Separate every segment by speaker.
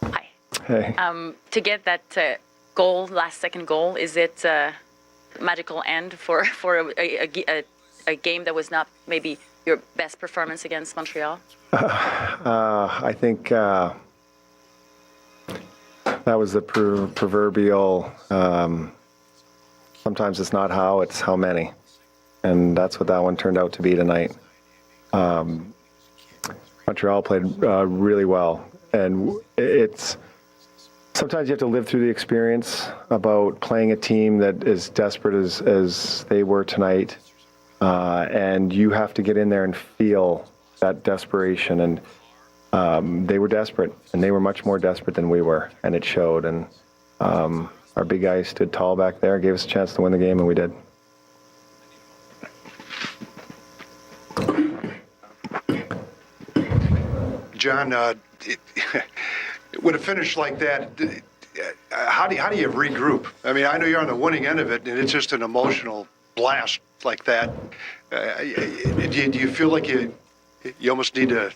Speaker 1: Hi.
Speaker 2: Hey.
Speaker 1: To get that last-second goal, is it a magical end for a game that was not maybe your best performance against Montreal?
Speaker 2: I think that was the proverbial, sometimes it's not how, it's how many. And that's what that one turned out to be tonight. Montreal played really well. And it's sometimes you have to live through the experience about playing a team that is desperate as they were tonight. And you have to get in there and feel that desperation. And they were desperate, and they were much more desperate than we were, and it showed. And our big guy stood tall back there, gave us a chance to win the game, and we did.
Speaker 3: John, with a finish like that, how do you regroup? I mean, I know you're on the winning end of it, and it's just an emotional blast like that. Do you feel like you almost need to?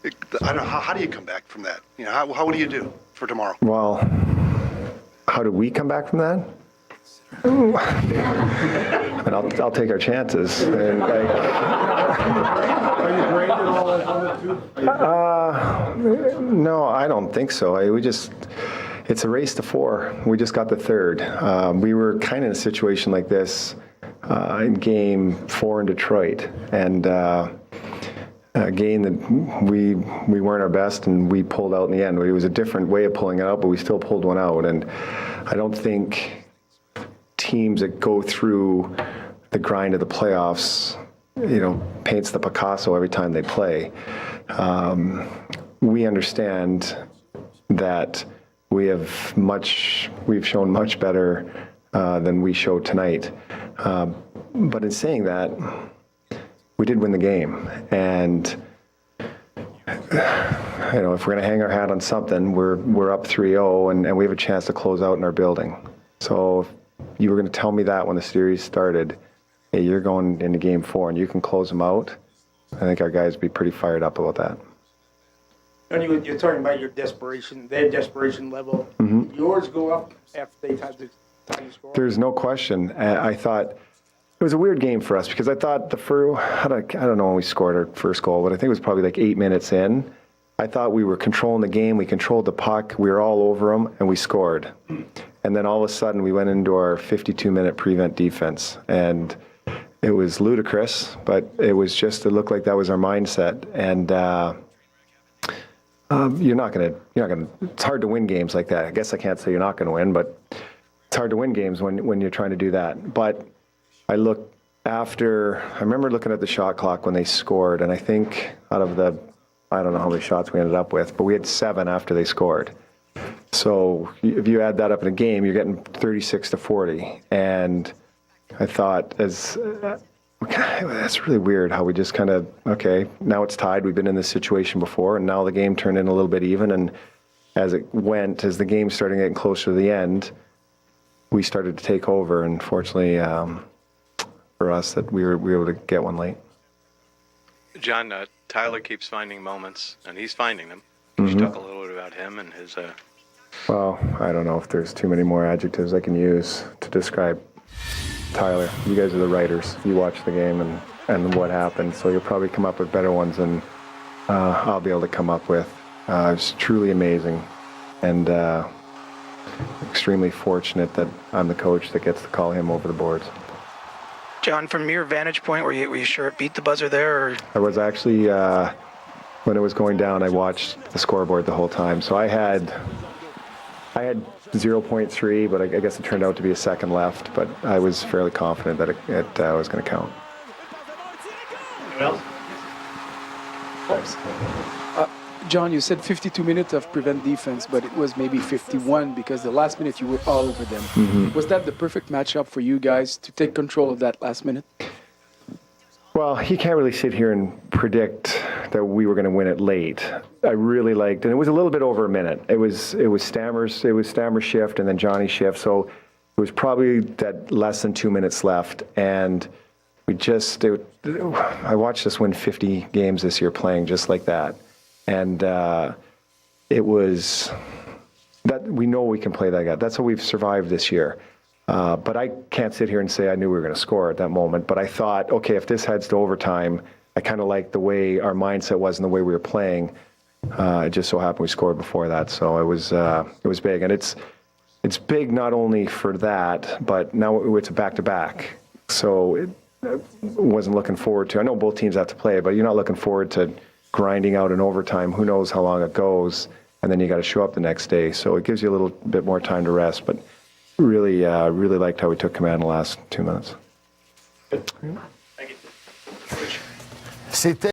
Speaker 3: I don't know. How do you come back from that? You know, how do you do for tomorrow?
Speaker 2: Well, how do we come back from that? And I'll take our chances. And,
Speaker 4: Are you graded all on it too?
Speaker 2: no, I don't think so. It's a race to 4. We just got the 3rd. We were kind of in a situation like this in Game 4 in Detroit, and a game that we weren't our best, and we pulled out in the end. It was a different way of pulling it out, but we still pulled one out. And I don't think teams that go through the grind of the playoffs, paints the Picasso every time they play. We understand that we've shown much better than we showed tonight. But in saying that, we did win the game. And if we're going to hang our hat on something, we're up 3-0, and we have a chance to close out in our building. So if you were going to tell me that when the series started, hey, you're going into Game 4 and you can close them out, I think our guys would be pretty fired up about that.
Speaker 4: And you're talking about your desperation, their desperation level. Mm-hmm. Yours go up after they time to score?
Speaker 2: There's no question. I thought it was a weird game for us because I thought I don't know when we scored our first goal, but I think it was probably like 8 minutes in. I thought we were controlling the game. We controlled the puck. We were all over them, and we scored. And then all of a sudden, we went into our 52-minute prevent defense, and it was ludicrous. But it looked like that was our mindset. And you're not gonna. It's hard to win games like that. I guess I can't say you're not gonna win, but it's hard to win games when you're trying to do that. But I remember looking at the shot clock when they scored, and I think out of I don't know how many shots we ended up with, but we had 7 after they scored. So if you add that up in a game, you're getting 36-40. And I thought, that's really weird how we just kind of, okay, now it's tied. We've been in this situation before, and now the game turned in a little bit even. And as the game started getting closer to the end, we started to take over. And fortunately for us, that we were able to get one late.
Speaker 5: John, Tyler keeps finding moments, and he's finding them. Can you talk a little bit about him and his...
Speaker 2: Well, I don't know if there's too many more adjectives I can use to describe Tyler. You guys are the writers. You watch the game and what happened, so you'll probably come up with better ones than I'll be able to come up with. It's truly amazing, and extremely fortunate that I'm the coach that gets to call him over the boards.
Speaker 6: John, from your vantage point, were you sure it beat the buzzer there? Or?
Speaker 2: I was actually, when it was going down, I watched the scoreboard the whole time. So I had 0.3, but I guess it turned out to be a second left. But I was fairly confident that it was going to count.
Speaker 4: Anyone else?
Speaker 7: John, you said 52 minutes of prevent defense, but it was maybe 51 because the last minute you were all over them. Mm-hmm. Was that the perfect matchup for you guys to take control of that last minute?
Speaker 2: Well, he can't really sit here and predict that we were going to win it late. I really liked, and it was a little bit over a minute. It was Stammer's shift and then Johnny's shift, so it was probably that less than 2 minutes left, and I watched us win 50 games this year playing just like that. And it was that we know we can play that guy. That's how we've survived this year. But I can't sit here and say I knew we were going to score at that moment. But I thought, okay, if this heads to overtime, I kind of liked the way our mindset was and the way we were playing. It just so happened we scored before that, so it was big, and it's big not only for that, but now it's a back-to-back. So it wasn't looking forward to. I know both teams have to play, but you're not looking forward to grinding out in overtime. Who knows how long it goes, and then you got to show up the next day. So it gives you a little bit more time to rest. But really liked how we took command in the last 2 minutes.
Speaker 8: C'était